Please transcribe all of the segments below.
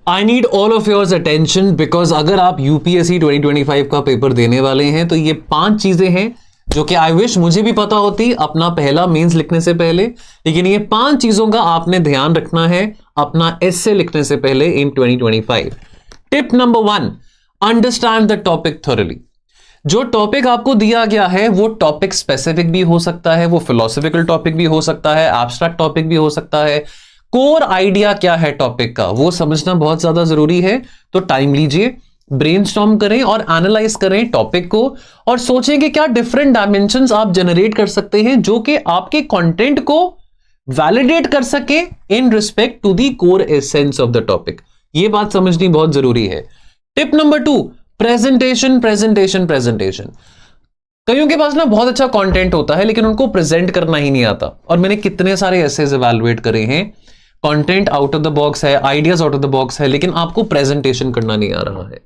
I need all of yours attention because अगर आप UPSC 2025 का पेपर देने वाले हैं तो ये 5 चीजें हैं जो कि आई विश मुझे भी पता होती अपना पहला मेंस लिखने से पहले, लेकिन ये 5 चीजों का आपने ध्यान रखना है अपना एस्से लिखने से पहले इन 2025। Tip number 1, understand the topic thoroughly. जो टॉपिक आपको दिया गया है वो टॉपिक स्पेसिफिक भी हो सकता है, वो फिलोसॉफिकल टॉपिक भी हो सकता है, एब्स्ट्रैक्ट टॉपिक भी हो सकता है। कोर आइडिया क्या है टॉपिक का वो समझना बहुत ज्यादा जरूरी है। तो टाइम लीजिए, ब्रेनस्टॉर्म करें और एनालाइज करें टॉपिक को और सोचें कि क्या डिफरेंट डायमेंशंस आप जनरेट कर सकते हैं जो कि आपके कंटेंट को वैलिडेट कर सके in respect to the core essence of the topic. ये बात समझनी बहुत जरूरी है। Tip number 2, presentation presentation presentation. कईयों के पास ना बहुत अच्छा कंटेंट होता है लेकिन उनको प्रेजेंट करना ही नहीं आता, और मैंने कितने सारे एसेज इवैल्यूएट करे हैं, content out of the box है, ideas out of the box है, लेकिन आपको प्रेजेंटेशन करना नहीं आ रहा है।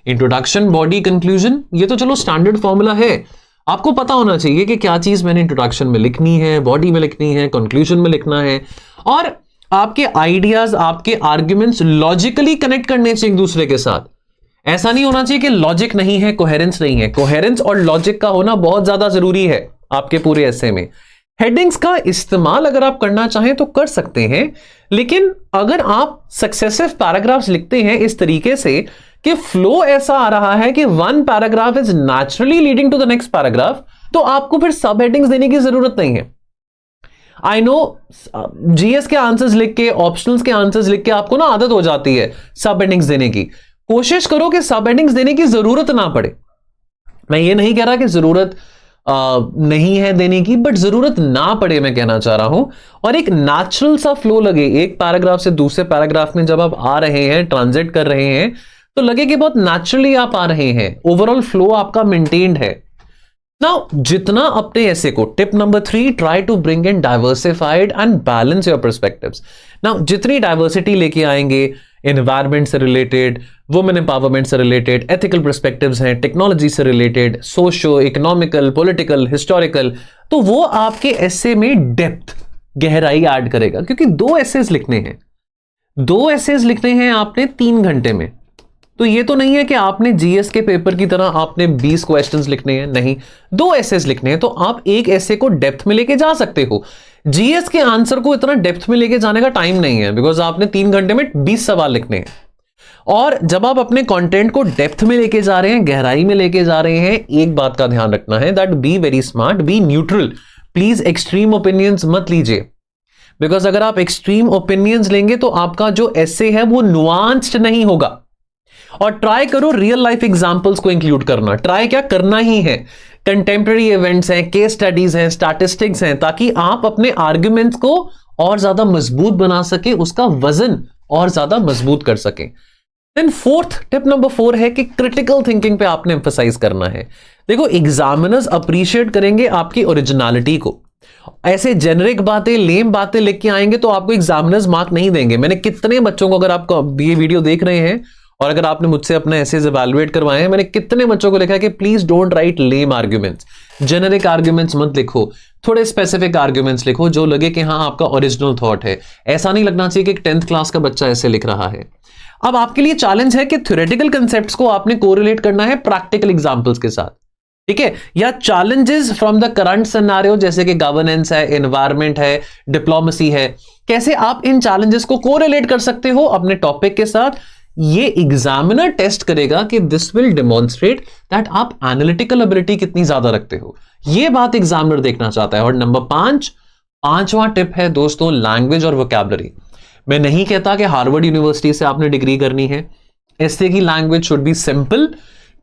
इंट्रोडक्शन, बॉडी, कंक्लूजन, ये तो चलो स्टैंडर्ड फॉर्मूला है, आपको पता होना चाहिए कि क्या चीज मैंने इंट्रोडक्शन में लिखनी है, बॉडी में लिखनी है, कंक्लूजन में लिखना है, और आपके आइडियाज, आपके आर्ग्यूमेंट्स लॉजिकली कनेक्ट करने चाहिए एक दूसरे के साथ। ऐसा नहीं होना चाहिए कि लॉजिक नहीं है, कोहेरेंस नहीं है। कोहेरेंस और लॉजिक का होना बहुत ज्यादा जरूरी है आपके पूरे एस्से में। हेडिंग्स का इस्तेमाल अगर आप करना चाहें तो कर सकते हैं, लेकिन अगर आप सक्सेसिव पैराग्राफ्स लिखते हैं इस तरीके से कि फ्लो ऐसा आ रहा है कि one paragraph is naturally leading to the next paragraph, तो आपको फिर सब हेडिंग्स देने की जरूरत नहीं है। आई नो जीएस के आंसर्स लिख के, ऑप्शनल्स के आंसर्स लिख के आपको ना आदत हो जाती है सब हेडिंग्स देने की। कोशिश करो कि सब हेडिंग्स देने की जरूरत ना पड़े। मैं ये नहीं कह रहा कि जरूरत नहीं है देने की, बट जरूरत ना पड़े मैं कहना चाह रहा हूं, और एक नेचुरल सा फ्लो लगे। एक पैराग्राफ से दूसरे पैराग्राफ में जब आप आ रहे हैं, ट्रांजिट कर रहे हैं, तो लगे कि बहुत नेचुरली आप आ रहे हैं, ओवरऑल फ्लो आपका मेंटेन्ड है। नाउ जितना अपने ऐसे को, tip number 3, try to bring in diversified and balance your perspectives. Now जितनी डाइवर्सिटी लेके आएंगे, एनवायरमेंट से रिलेटेड, वुमेन एम्पावरमेंट से रिलेटेड, एथिकल पर्सपेक्टिव्स हैं, टेक्नोलॉजी से related, socio economical, political, historical, तो वो आपके एस्से में डेप्थ, गहराई ऐड करेगा। क्योंकि 2 एसेज लिखने हैं, 2 एसेज लिखने हैं आपने 3 घंटे में, तो ये तो नहीं है कि आपने जीएस के पेपर की तरह आपने 20 क्वेश्चंस लिखने हैं, नहीं, 2 एसेज लिखने हैं, तो आप एक एसे को डेप्थ में लेके जा सकते हो। जीएस के आंसर को इतना डेप्थ में लेके जाने का टाइम नहीं है, बिकॉज आपने 3 घंटे में 20 सवाल लिखने हैं। और जब आप अपने कंटेंट को डेप्थ में लेके जा रहे हैं, गहराई में लेके जा रहे हैं, एक बात का ध्यान रखना है, that be very smart, B neutral. Please extreme opinions मत लीजिए, बिकॉज अगर आप एक्सट्रीम ओपिनियंस लेंगे तो आपका जो एसे है वो नुआंस्ड नहीं होगा। और ट्राई करो रियल लाइफ एग्जांपल्स को इंक्लूड करना। ट्राई क्या करना ही है, कंटेम्प्रेरी इवेंट्स हैं, केस स्टडीज हैं, स्टैटिस्टिक्स हैं, ताकि आप अपने आर्ग्यूमेंट्स को और ज्यादा मजबूत बना सके, उसका वजन और ज्यादा मजबूत कर सके। देन फोर्थ, टिप नंबर 4 है कि क्रिटिकल थिंकिंग पे आपने एम्फसाइज करना है। देखो, एग्जामिनर्स अप्रिशिएट करेंगे आपकी ओरिजिनलिटी को। ऐसे जेनरिक बातें, लेम बातें लिख के आएंगे तो आपको एग्जामिनर्स मार्क नहीं देंगे। मैंने कितने बच्चों को, अगर आप ये वीडियो देख रहे हैं और अगर आपने मुझसे अपने एसेज इवैल्यूएट करवाए हैं, मैंने कितने बच्चों को लिखा है कि please don't write lame arguments, generic arguments मत लिखो, थोड़े स्पेसिफिक आर्ग्यूमेंट्स लिखो जो लगे कि हाँ आपका ओरिजिनल थॉट है। ऐसा नहीं लगना चाहिए कि एक 10th क्लास का बच्चा ऐसे लिख रहा है। अब आपके लिए चैलेंज है कि थ्योरेटिकल कंसेप्ट्स को आपने कोरिलेट करना है प्रैक्टिकल एग्जांपल्स के साथ, ठीक है, या challenges from the current scenario, जैसे कि गवर्नेंस है, एनवायरमेंट है, डिप्लोमेसी है, कैसे आप इन चैलेंजेस को कोरिलेट कर सकते हो अपने टॉपिक के साथ। ये एग्जामिनर टेस्ट करेगा कि दिस विल डेमोन्स्ट्रेट दैट आप एनालिटिकल एबिलिटी कितनी ज्यादा रखते हो। ये बात एग्जामिनर देखना चाहता है। और नंबर 5, 5वां टिप है दोस्तों, लैंग्वेज और वोकैबुलरी। मैं नहीं कहता कि हार्वर्ड यूनिवर्सिटी से आपने डिग्री करनी है। ऐसे की language should be simple,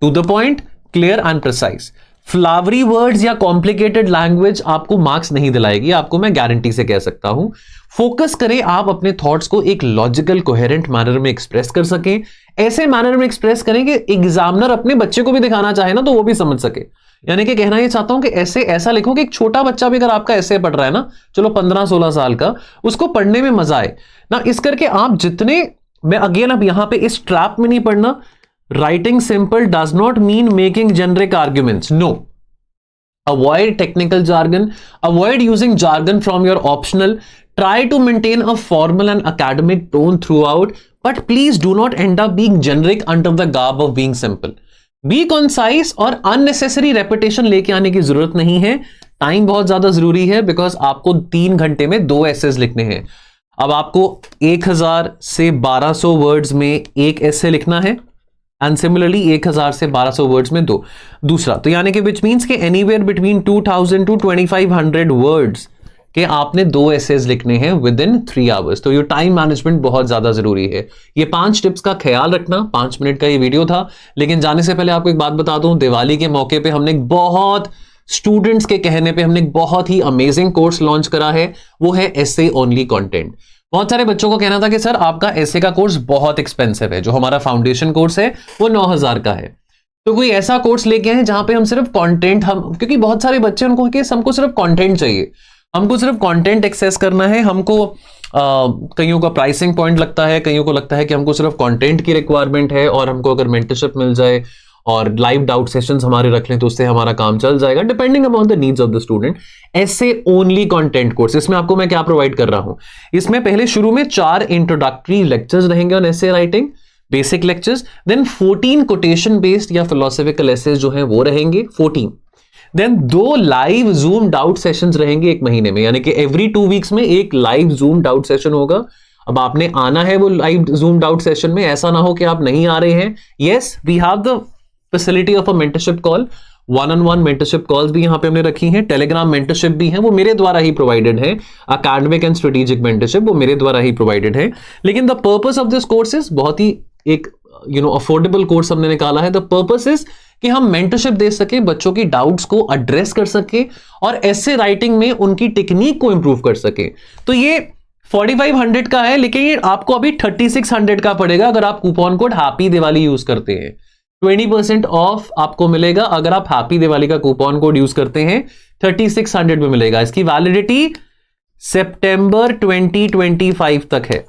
to the point, clear and precise. Flowery words या कॉम्प्लिकेटेड लैंग्वेज आपको मार्क्स नहीं दिलाएगी, आपको मैं गारंटी से कह सकता हूं। फोकस करें आप अपने थॉट्स को एक लॉजिकल कोहेरेंट मैनर में एक्सप्रेस कर सकें। ऐसे मैनर में एक्सप्रेस करें कि एग्जामिनर अपने बच्चे को भी दिखाना चाहे ना तो वो भी समझ सके। यानी कि कहना ये चाहता हूं कि ऐसे ऐसा लिखो कि एक छोटा बच्चा भी अगर आपका ऐसे पढ़ रहा है ना, चलो 15-16 साल का, उसको पढ़ने में मजा आए ना। इस करके आप जितने, मैं अगेन अब यहां पे इस ट्रैप में नहीं पढ़ना, writing simple does not mean making generic arguments. No. Avoid technical jargon. Avoid using jargon from your optional. Try to maintain a formal and academic tone throughout. But please do not end up being generic under the garb of being simple. Be concise और unnecessary repetition लेके आने की जरूरत नहीं है। Time बहुत ज्यादा जरूरी है बिकॉज आपको 3 घंटे में 2 एसेज लिखने हैं। अब आपको 1000 से 1200 वर्ड्स में एक एसे लिखना है एंड सिमिलरली 1000 से 1200 वर्ड्स में दो दूसरा। तो यानी कि विच मींस के एनीवेयर बिटवीन 2000 टू 2500 वर्ड्स के आपने 2 एसेज लिखने हैं विद इन 3 आवर्स। तो ये टाइम मैनेजमेंट बहुत ज्यादा जरूरी है। ये 5 टिप्स का ख्याल रखना। 5 मिनट का ये वीडियो था, लेकिन जाने से पहले आपको एक बात बता दूं, दिवाली के मौके पे हमने एक बहुत स्टूडेंट्स के कहने पे हमने एक बहुत ही अमेजिंग कोर्स लॉन्च करा है, वो है एसे ओनली कंटेंट। बहुत सारे बच्चों को कहना था कि सर आपका एसे का कोर्स बहुत एक्सपेंसिव है। जो हमारा फाउंडेशन कोर्स है वो 9000 का है, तो कोई ऐसा कोर्स लेके आए जहां पे हम सिर्फ कंटेंट क्योंकि बहुत सारे बच्चे उनको कि हमको सिर्फ कंटेंट चाहिए, हमको सिर्फ कंटेंट एक्सेस करना है, हमको कईयों का प्राइसिंग पॉइंट लगता है, कईयों को लगता है कि हमको सिर्फ कंटेंट की रिक्वायरमेंट है और हमको अगर मेंटरशिप मिल जाए और लाइव डाउट सेशंस हमारे रख लें तो उससे हमारा काम चल जाएगा, depending upon the needs of the student. ऐसे ओनली कंटेंट कोर्स, इसमें आपको मैं क्या प्रोवाइड कर रहा हूं, इसमें पहले शुरू में 4 इंट्रोडक्टरी लेक्चर्स रहेंगे on essay writing, basic lectures, then 14 quotation based या फिलोसॉफिकल एसेज जो हैं वो रहेंगे 14, then 2 live Zoom doubt sessions रहेंगे 1 महीने में, यानी कि एवरी 2 वीक्स में एक लाइव जूम डाउट सेशन होगा। अब आपने आना है वो लाइव जूम डाउट सेशन में, ऐसा ना हो कि आप नहीं आ रहे हैं। Yes, we have the facility of a mentorship call, 1-on-1 mentorship calls भी यहां पे हमने रखी हैं, टेलीग्राम मेंटरशिप भी है, वो मेरे द्वारा ही प्रोवाइडेड है, एकेडमिक एंड स्ट्रेटेजिक मेंटरशिप वो मेरे द्वारा ही प्रोवाइडेड है। लेकिन the purpose of this course is बहुत ही एक अफोर्डेबल कोर्स हमने निकाला है। द पर्पस इज कि हम मेंटरशिप दे सके, बच्चों की डाउट्स को एड्रेस कर सके और एसे राइटिंग में उनकी टेक्निक को इंप्रूव कर सके। तो ये 4500 का है, लेकिन ये आपको अभी 3600 का पड़ेगा अगर आप coupon code happy Diwali use करते हैं। 20% ऑफ आपको मिलेगा अगर आप हैप्पी दिवाली का कूपन कोड यूज करते हैं, 3600 में मिलेगा। इसकी वैलिडिटी सितंबर 2025 तक है,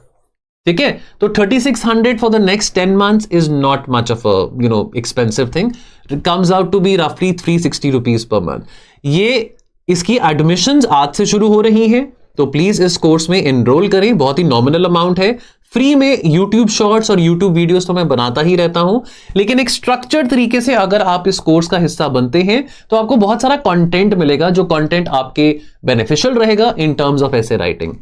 ठीक है। तो 3600 for the next 10 months is not much of a expensive thing, it comes out to be रफली 360 रुपीज पर मंथ। ये इसकी एडमिशंस आज से शुरू हो रही हैं, तो प्लीज इस कोर्स में एनरोल करें, बहुत ही नॉमिनल अमाउंट है। फ्री में YouTube शॉर्ट्स और YouTube वीडियोस तो मैं बनाता ही रहता हूं, लेकिन एक स्ट्रक्चर्ड तरीके से अगर आप इस कोर्स का हिस्सा बनते हैं तो आपको बहुत सारा कंटेंट मिलेगा, जो कंटेंट आपके बेनिफिशियल रहेगा in terms of essay writing.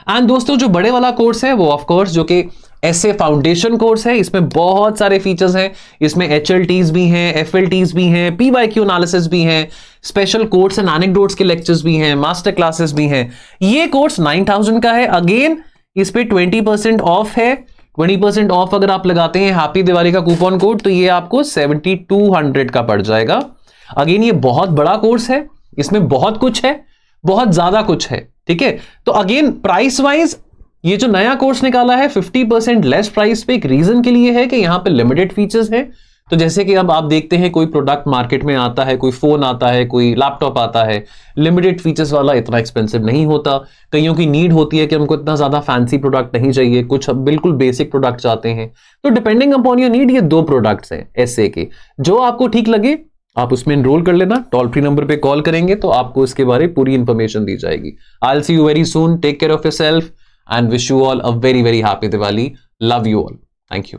And दोस्तों, जो बड़े वाला कोर्स है वो ऑफ कोर्स जो कि एसे फाउंडेशन कोर्स है, इसमें बहुत सारे फीचर्स हैं। इसमें HLTs भी हैं, FLTs भी हैं, PYQ एनालिसिस भी हैं, स्पेशल कोट्स एंड एनेक्डोट्स के लेक्चर्स भी हैं, मास्टर क्लासेस भी हैं। ये कोर्स 9000 का है। अगेन इस पे 20% ऑफ है। 20% ऑफ अगर आप लगाते हैं हैप्पी दिवाली का कूपन कोड तो ये आपको 7200 का पड़ जाएगा। अगेन ये बहुत बड़ा कोर्स है, इसमें बहुत कुछ है, बहुत ज्यादा कुछ है, ठीक है। तो अगेन प्राइस वाइज ये जो नया कोर्स निकाला है 50% लेस प्राइस पे, एक रीजन के लिए है कि यहां पे लिमिटेड फीचर्स है। तो जैसे कि अब आप देखते हैं कोई प्रोडक्ट मार्केट में आता है, कोई फोन आता है, कोई लैपटॉप आता है, लिमिटेड फीचर्स वाला इतना एक्सपेंसिव नहीं होता। कईयों की नीड होती है कि हमको इतना ज्यादा फैंसी प्रोडक्ट नहीं चाहिए, कुछ बिल्कुल बेसिक प्रोडक्ट चाहते हैं। तो डिपेंडिंग अपॉन योर नीड ये 2 प्रोडक्ट्स हैं एसे के, जो आपको ठीक लगे आप उसमें एनरोल कर लेना। टोल फ्री नंबर पे कॉल करेंगे तो आपको इसके बारे में पूरी इंफॉर्मेशन दी जाएगी। I will see you very soon, take care of yourself and wish you all a very very happy Diwali. Love you all. Thank you.